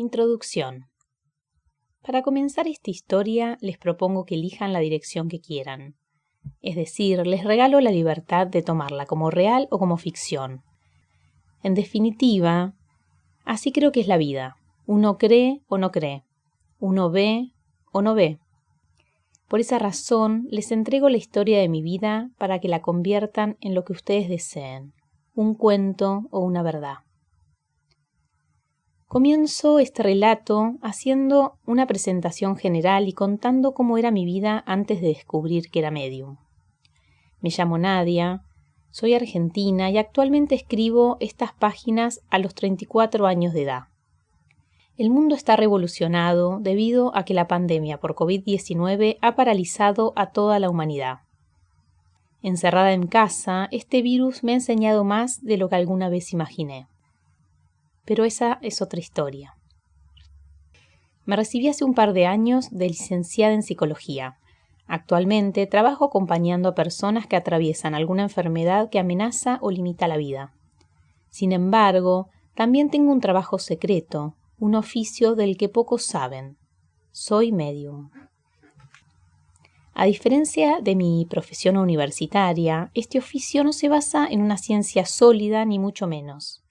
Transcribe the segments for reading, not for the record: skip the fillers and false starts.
Introducción. Para comenzar esta historia, les propongo que elijan la dirección que quieran. Es decir, les regalo la libertad de tomarla como real o como ficción. En definitiva, así creo que es la vida. Uno cree o no cree. Uno ve o no ve. Por esa razón, les entrego la historia de mi vida para que la conviertan en lo que ustedes deseen, un cuento o una verdad. Comienzo este relato haciendo una presentación general y contando cómo era mi vida antes de descubrir que era medium. Me llamo Nadia, soy argentina y actualmente escribo estas páginas a los 34 años de edad. El mundo está revolucionado debido a que la pandemia por COVID-19 ha paralizado a toda la humanidad. Encerrada en casa, este virus me ha enseñado más de lo que alguna vez imaginé. Pero esa es otra historia. Me recibí hace un par de años de licenciada en psicología. Actualmente trabajo acompañando a personas que atraviesan alguna enfermedad que amenaza o limita la vida. Sin embargo, también tengo un trabajo secreto, un oficio del que pocos saben. Soy medium. A diferencia de mi profesión universitaria, este oficio no se basa en una ciencia sólida ni mucho menos.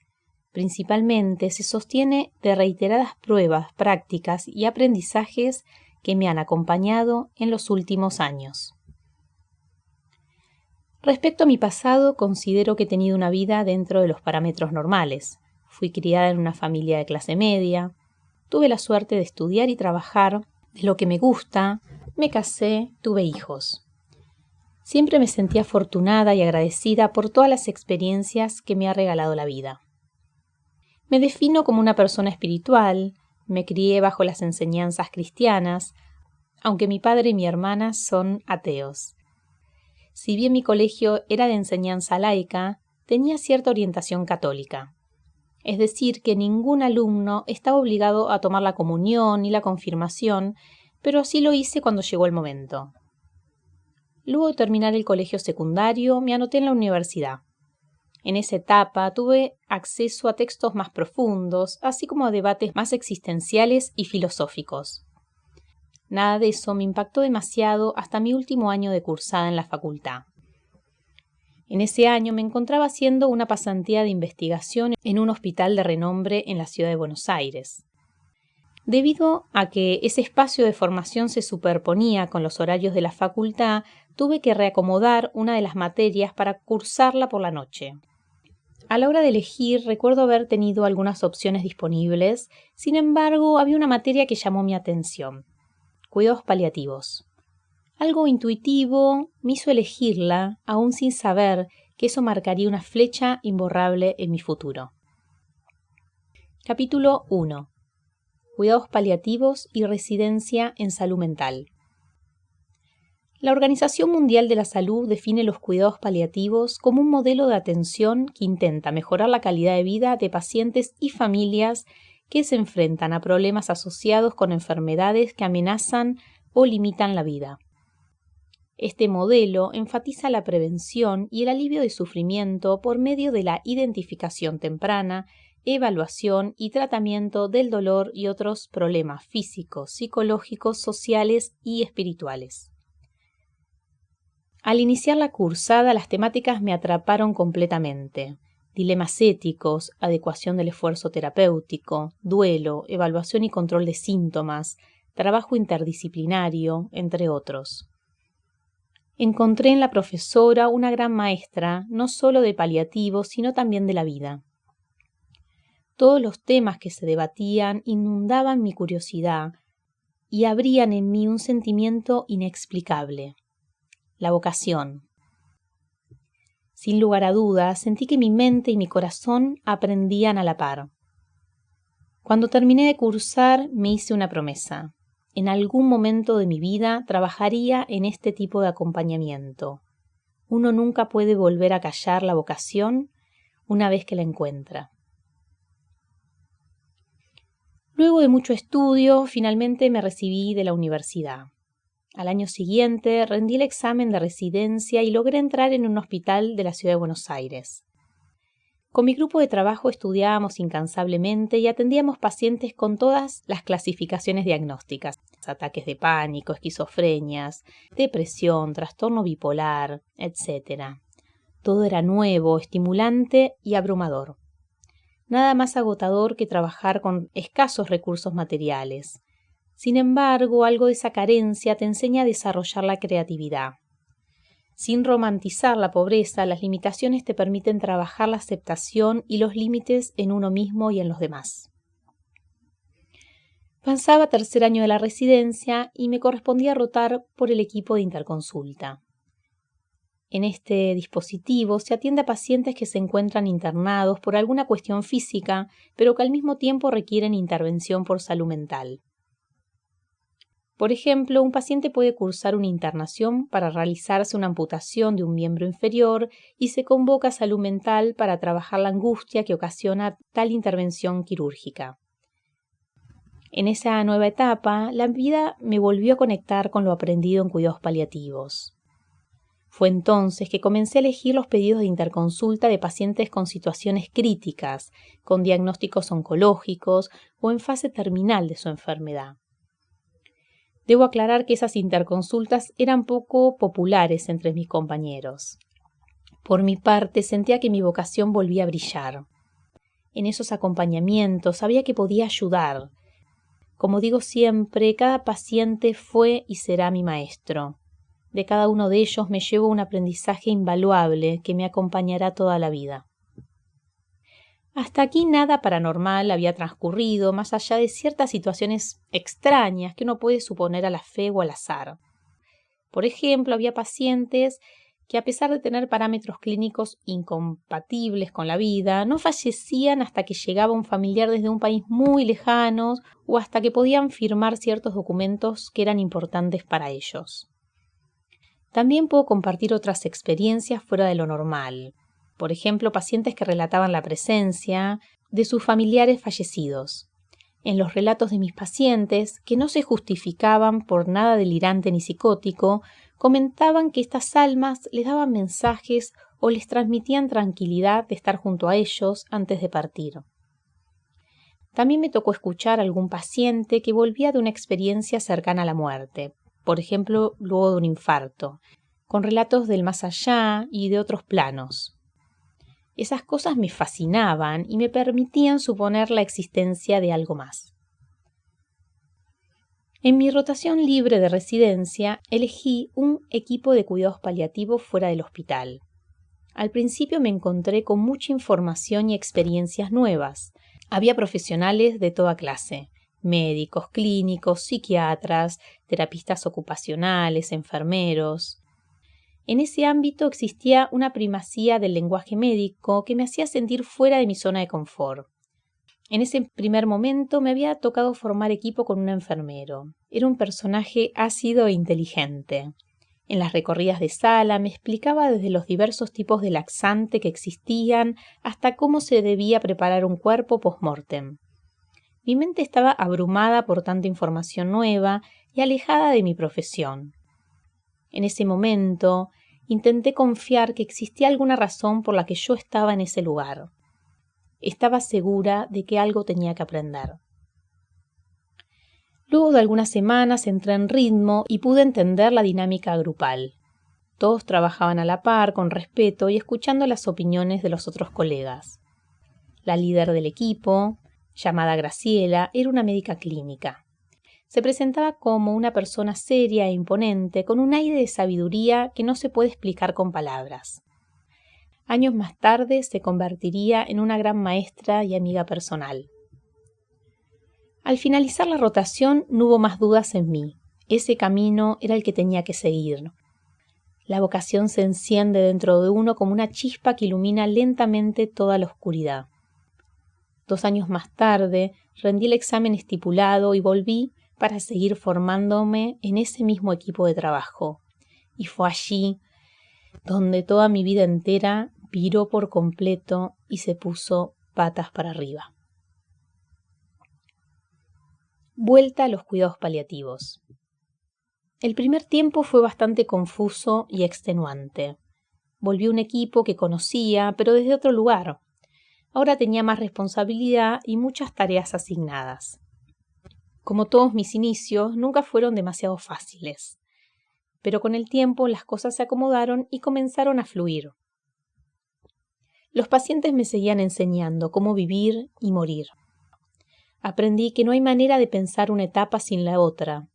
Principalmente se sostiene de reiteradas pruebas, prácticas y aprendizajes que me han acompañado en los últimos años. Respecto a mi pasado, considero que he tenido una vida dentro de los parámetros normales. Fui criada en una familia de clase media, tuve la suerte de estudiar y trabajar de lo que me gusta, me casé, tuve hijos. Siempre me sentí afortunada y agradecida por todas las experiencias que me ha regalado la vida. Me defino como una persona espiritual, me crié bajo las enseñanzas cristianas, aunque mi padre y mi hermana son ateos. Si bien mi colegio era de enseñanza laica, tenía cierta orientación católica. Es decir, que ningún alumno estaba obligado a tomar la comunión ni la confirmación, pero sí lo hice cuando llegó el momento. Luego de terminar el colegio secundario, me anoté en la universidad. En esa etapa tuve acceso a textos más profundos, así como a debates más existenciales y filosóficos. Nada de eso me impactó demasiado hasta mi último año de cursada en la facultad. En ese año me encontraba haciendo una pasantía de investigación en un hospital de renombre en la ciudad de Buenos Aires. Debido a que ese espacio de formación se superponía con los horarios de la facultad, tuve que reacomodar una de las materias para cursarla por la noche. A la hora de elegir, recuerdo haber tenido algunas opciones disponibles, sin embargo, había una materia que llamó mi atención: cuidados paliativos. Algo intuitivo me hizo elegirla, aún sin saber que eso marcaría una flecha imborrable en mi futuro. Capítulo 1. Cuidados paliativos y residencia en salud mental. La Organización Mundial de la Salud define los cuidados paliativos como un modelo de atención que intenta mejorar la calidad de vida de pacientes y familias que se enfrentan a problemas asociados con enfermedades que amenazan o limitan la vida. Este modelo enfatiza la prevención y el alivio de sufrimiento por medio de la identificación temprana, evaluación y tratamiento del dolor y otros problemas físicos, psicológicos, sociales y espirituales. Al iniciar la cursada, las temáticas me atraparon completamente. Dilemas éticos, adecuación del esfuerzo terapéutico, duelo, evaluación y control de síntomas, trabajo interdisciplinario, entre otros. Encontré en la profesora una gran maestra, no solo de paliativos, sino también de la vida. Todos los temas que se debatían inundaban mi curiosidad y abrían en mí un sentimiento inexplicable: la vocación. Sin lugar a dudas, sentí que mi mente y mi corazón aprendían a la par. Cuando terminé de cursar, me hice una promesa: en algún momento de mi vida trabajaría en este tipo de acompañamiento. Uno nunca puede volver a callar la vocación una vez que la encuentra. Luego de mucho estudio, finalmente me recibí de la universidad. Al año siguiente rendí el examen de residencia y logré entrar en un hospital de la ciudad de Buenos Aires. Con mi grupo de trabajo estudiábamos incansablemente y atendíamos pacientes con todas las clasificaciones diagnósticas: ataques de pánico, esquizofrenias, depresión, trastorno bipolar, etc. Todo era nuevo, estimulante y abrumador. Nada más agotador que trabajar con escasos recursos materiales. Sin embargo, algo de esa carencia te enseña a desarrollar la creatividad. Sin romantizar la pobreza, las limitaciones te permiten trabajar la aceptación y los límites en uno mismo y en los demás. Pasaba tercer año de la residencia y me correspondía rotar por el equipo de interconsulta. En este dispositivo se atiende a pacientes que se encuentran internados por alguna cuestión física, pero que al mismo tiempo requieren intervención por salud mental. Por ejemplo, un paciente puede cursar una internación para realizarse una amputación de un miembro inferior y se convoca a salud mental para trabajar la angustia que ocasiona tal intervención quirúrgica. En esa nueva etapa, la vida me volvió a conectar con lo aprendido en cuidados paliativos. Fue entonces que comencé a elegir los pedidos de interconsulta de pacientes con situaciones críticas, con diagnósticos oncológicos o en fase terminal de su enfermedad. Debo aclarar que esas interconsultas eran poco populares entre mis compañeros. Por mi parte, sentía que mi vocación volvía a brillar. En esos acompañamientos sabía que podía ayudar. Como digo siempre, cada paciente fue y será mi maestro. De cada uno de ellos me llevo un aprendizaje invaluable que me acompañará toda la vida. Hasta aquí nada paranormal había transcurrido, más allá de ciertas situaciones extrañas que uno puede suponer a la fe o al azar. Por ejemplo, había pacientes que, a pesar de tener parámetros clínicos incompatibles con la vida, no fallecían hasta que llegaba un familiar desde un país muy lejano o hasta que podían firmar ciertos documentos que eran importantes para ellos. También puedo compartir otras experiencias fuera de lo normal. Por ejemplo, pacientes que relataban la presencia de sus familiares fallecidos. En los relatos de mis pacientes, que no se justificaban por nada delirante ni psicótico, comentaban que estas almas les daban mensajes o les transmitían tranquilidad de estar junto a ellos antes de partir. También me tocó escuchar a algún paciente que volvía de una experiencia cercana a la muerte, por ejemplo, luego de un infarto, con relatos del más allá y de otros planos. Esas cosas me fascinaban y me permitían suponer la existencia de algo más. En mi rotación libre de residencia, elegí un equipo de cuidados paliativos fuera del hospital. Al principio me encontré con mucha información y experiencias nuevas. Había profesionales de toda clase: médicos, clínicos, psiquiatras, terapistas ocupacionales, enfermeros. En ese ámbito existía una primacía del lenguaje médico que me hacía sentir fuera de mi zona de confort. En ese primer momento me había tocado formar equipo con un enfermero. Era un personaje ácido e inteligente. En las recorridas de sala me explicaba desde los diversos tipos de laxante que existían hasta cómo se debía preparar un cuerpo post-mortem. Mi mente estaba abrumada por tanta información nueva y alejada de mi profesión. En ese momento, intenté confiar que existía alguna razón por la que yo estaba en ese lugar. Estaba segura de que algo tenía que aprender. Luego de algunas semanas entré en ritmo y pude entender la dinámica grupal. Todos trabajaban a la par, con respeto y escuchando las opiniones de los otros colegas. La líder del equipo, llamada Graciela, era una médica clínica. Se presentaba como una persona seria e imponente, con un aire de sabiduría que no se puede explicar con palabras. Años más tarde se convertiría en una gran maestra y amiga personal. Al finalizar la rotación no hubo más dudas en mí. Ese camino era el que tenía que seguir. La vocación se enciende dentro de uno como una chispa que ilumina lentamente toda la oscuridad. 2 años más tarde rendí el examen estipulado y volví para seguir formándome en ese mismo equipo de trabajo. Y fue allí donde toda mi vida entera viró por completo y se puso patas para arriba. Vuelta a los cuidados paliativos. El primer tiempo fue bastante confuso y extenuante. Volví a un equipo que conocía, pero desde otro lugar. Ahora tenía más responsabilidad y muchas tareas asignadas. Como todos mis inicios, nunca fueron demasiado fáciles, pero con el tiempo las cosas se acomodaron y comenzaron a fluir. Los pacientes me seguían enseñando cómo vivir y morir. Aprendí que no hay manera de pensar una etapa sin la otra.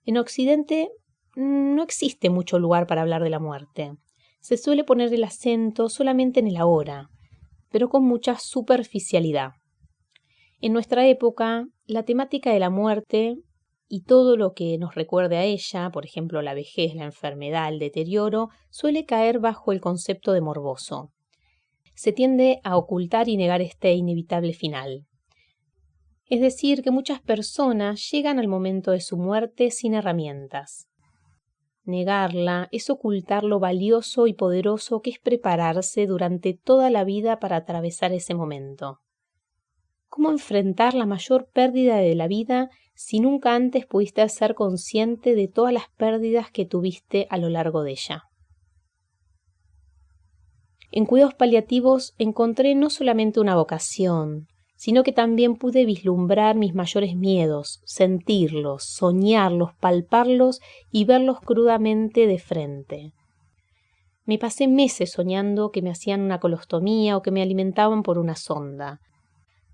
En Occidente no existe mucho lugar para hablar de la muerte. Se suele poner el acento solamente en el ahora, pero con mucha superficialidad. En nuestra época, la temática de la muerte y todo lo que nos recuerde a ella, por ejemplo la vejez, la enfermedad, el deterioro, suele caer bajo el concepto de morboso. Se tiende a ocultar y negar este inevitable final. Es decir, que muchas personas llegan al momento de su muerte sin herramientas. Negarla es ocultar lo valioso y poderoso que es prepararse durante toda la vida para atravesar ese momento. ¿Cómo enfrentar la mayor pérdida de la vida si nunca antes pudiste ser consciente de todas las pérdidas que tuviste a lo largo de ella? En cuidados paliativos encontré no solamente una vocación, sino que también pude vislumbrar mis mayores miedos, sentirlos, soñarlos, palparlos y verlos crudamente de frente. Me pasé meses soñando que me hacían una colostomía o que me alimentaban por una sonda.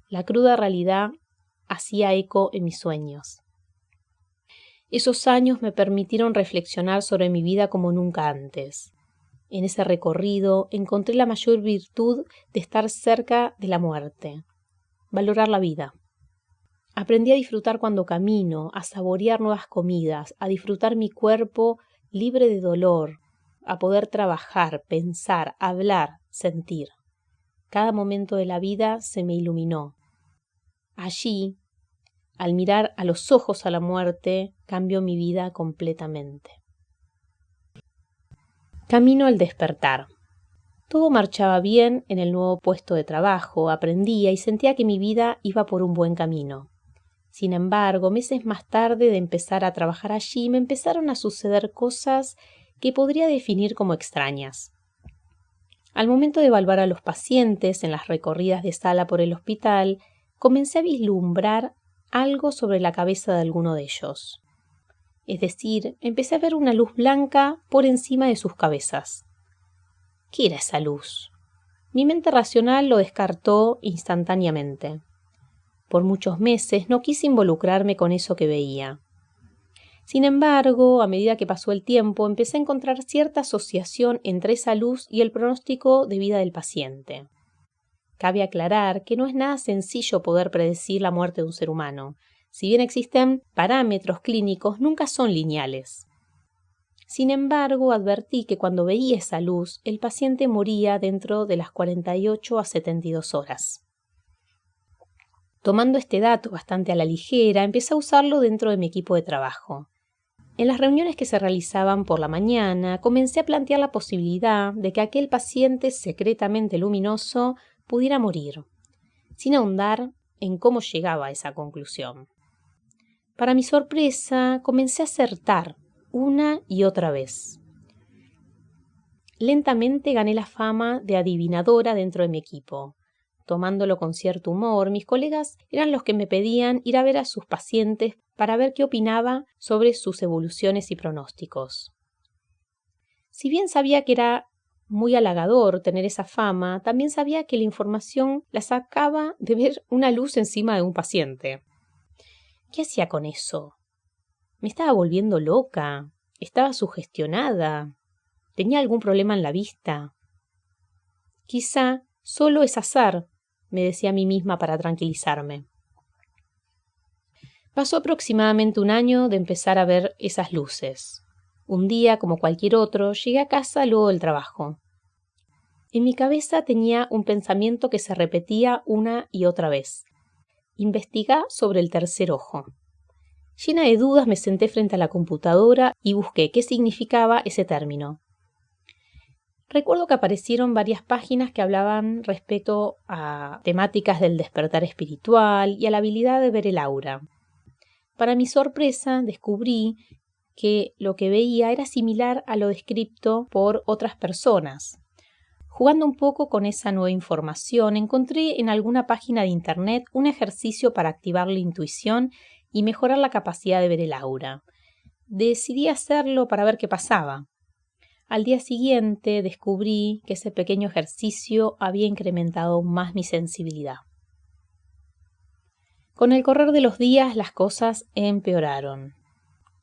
La cruda realidad hacía eco en mis sueños. Esos años me permitieron reflexionar sobre mi vida como nunca antes. En ese recorrido encontré la mayor virtud de estar cerca de la muerte. Valorar la vida. Aprendí a disfrutar cuando camino, a saborear nuevas comidas, a disfrutar mi cuerpo libre de dolor, a poder trabajar, pensar, hablar, sentir. Cada momento de la vida se me iluminó. Allí, al mirar a los ojos a la muerte, cambió mi vida completamente. Camino al despertar. Todo marchaba bien en el nuevo puesto de trabajo, aprendía y sentía que mi vida iba por un buen camino. Sin embargo, meses más tarde de empezar a trabajar allí, me empezaron a suceder cosas que podría definir como extrañas. Al momento de evaluar a los pacientes en las recorridas de sala por el hospital, comencé a vislumbrar algo sobre la cabeza de alguno de ellos. Es decir, empecé a ver una luz blanca por encima de sus cabezas. ¿Qué era esa luz? Mi mente racional lo descartó instantáneamente. Por muchos meses no quise involucrarme con eso que veía. Sin embargo, a medida que pasó el tiempo, empecé a encontrar cierta asociación entre esa luz y el pronóstico de vida del paciente. Cabe aclarar que no es nada sencillo poder predecir la muerte de un ser humano. Si bien existen parámetros clínicos, nunca son lineales. Sin embargo, advertí que cuando veía esa luz, el paciente moría dentro de las 48 a 72 horas. Tomando este dato bastante a la ligera, empecé a usarlo dentro de mi equipo de trabajo. En las reuniones que se realizaban por la mañana, comencé a plantear la posibilidad de que aquel paciente secretamente luminoso pudiera morir, sin ahondar en cómo llegaba a esa conclusión. Para mi sorpresa, comencé a acertar una y otra vez. Lentamente gané la fama de adivinadora dentro de mi equipo. Tomándolo con cierto humor, mis colegas eran los que me pedían ir a ver a sus pacientes para ver qué opinaba sobre sus evoluciones y pronósticos. Si bien sabía que era muy halagador tener esa fama, también sabía que la información la sacaba de ver una luz encima de un paciente. ¿Qué hacía con eso? ¿Me estaba volviendo loca? ¿Estaba sugestionada? ¿Tenía algún problema en la vista? Quizá solo es azar, me decía a mí misma para tranquilizarme. Pasó aproximadamente un año de empezar a ver esas luces. Un día, como cualquier otro, llegué a casa luego del trabajo. En mi cabeza tenía un pensamiento que se repetía una y otra vez. Investigá sobre el tercer ojo. Llena de dudas me senté frente a la computadora y busqué qué significaba ese término. Recuerdo que aparecieron varias páginas que hablaban respecto a temáticas del despertar espiritual y a la habilidad de ver el aura. Para mi sorpresa, descubrí que lo que veía era similar a lo descrito por otras personas. Jugando un poco con esa nueva información, encontré en alguna página de internet un ejercicio para activar la intuición y mejorar la capacidad de ver el aura. Decidí hacerlo para ver qué pasaba. Al día siguiente descubrí que ese pequeño ejercicio había incrementado aún más mi sensibilidad. Con el correr de los días las cosas empeoraron.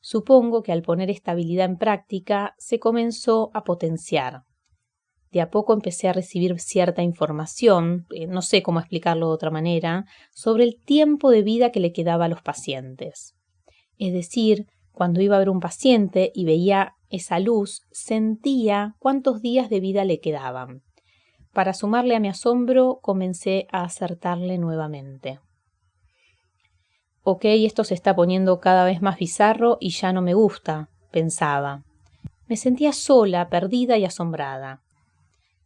Supongo que al poner esta habilidad en práctica se comenzó a potenciar. De a poco empecé a recibir cierta información, no sé cómo explicarlo de otra manera, sobre el tiempo de vida que le quedaba a los pacientes. Es decir, cuando iba a ver un paciente y veía esa luz, sentía cuántos días de vida le quedaban. Para sumarle a mi asombro, comencé a acertarle nuevamente. Ok, esto se está poniendo cada vez más bizarro y ya no me gusta, pensaba. Me sentía sola, perdida y asombrada.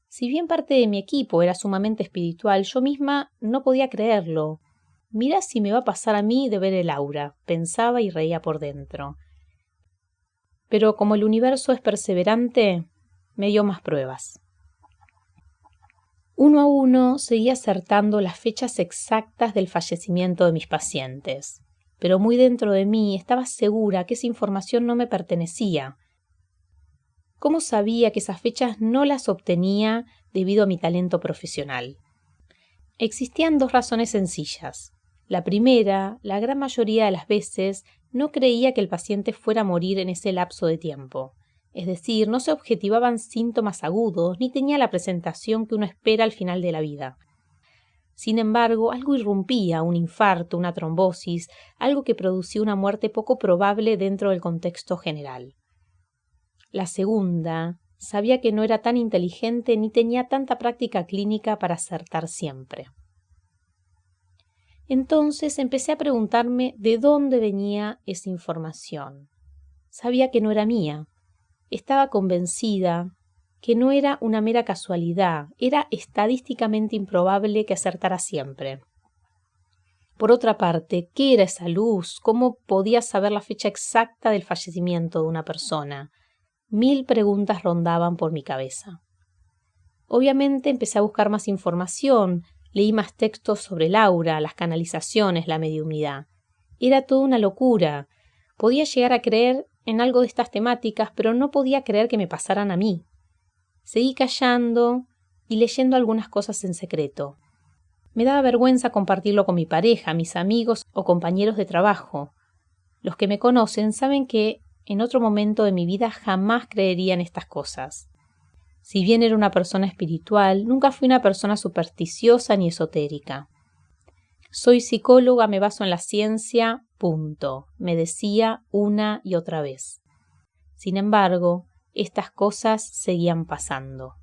Si bien parte de mi equipo era sumamente espiritual, yo misma no podía creerlo. Mirá si me va a pasar a mí de ver el aura, pensaba y reía por dentro. Pero como el universo es perseverante, me dio más pruebas. Uno a uno seguía acertando las fechas exactas del fallecimiento de mis pacientes, pero muy dentro de mí estaba segura que esa información no me pertenecía. ¿Cómo sabía que esas fechas no las obtenía debido a mi talento profesional? Existían dos razones sencillas. La primera, la gran mayoría de las veces, no creía que el paciente fuera a morir en ese lapso de tiempo. Es decir, no se objetivaban síntomas agudos ni tenía la presentación que uno espera al final de la vida. Sin embargo, algo irrumpía, un infarto, una trombosis, algo que producía una muerte poco probable dentro del contexto general. La segunda, sabía que no era tan inteligente ni tenía tanta práctica clínica para acertar siempre. Entonces empecé a preguntarme de dónde venía esa información. Sabía que no era mía. Estaba convencida que no era una mera casualidad, era estadísticamente improbable que acertara siempre. Por otra parte, ¿qué era esa luz? ¿Cómo podía saber la fecha exacta del fallecimiento de una persona? 1000 preguntas rondaban por mi cabeza. Obviamente empecé a buscar más información, leí más textos sobre el aura, las canalizaciones, la mediumnidad. Era toda una locura. Podía llegar a creer en algo de estas temáticas, pero no podía creer que me pasaran a mí. Seguí callando y leyendo algunas cosas en secreto. Me daba vergüenza compartirlo con mi pareja, mis amigos o compañeros de trabajo. Los que me conocen saben que en otro momento de mi vida jamás creería en estas cosas. Si bien era una persona espiritual, nunca fui una persona supersticiosa ni esotérica. Soy psicóloga, me baso en la ciencia, punto, me decía una y otra vez. Sin embargo, estas cosas seguían pasando.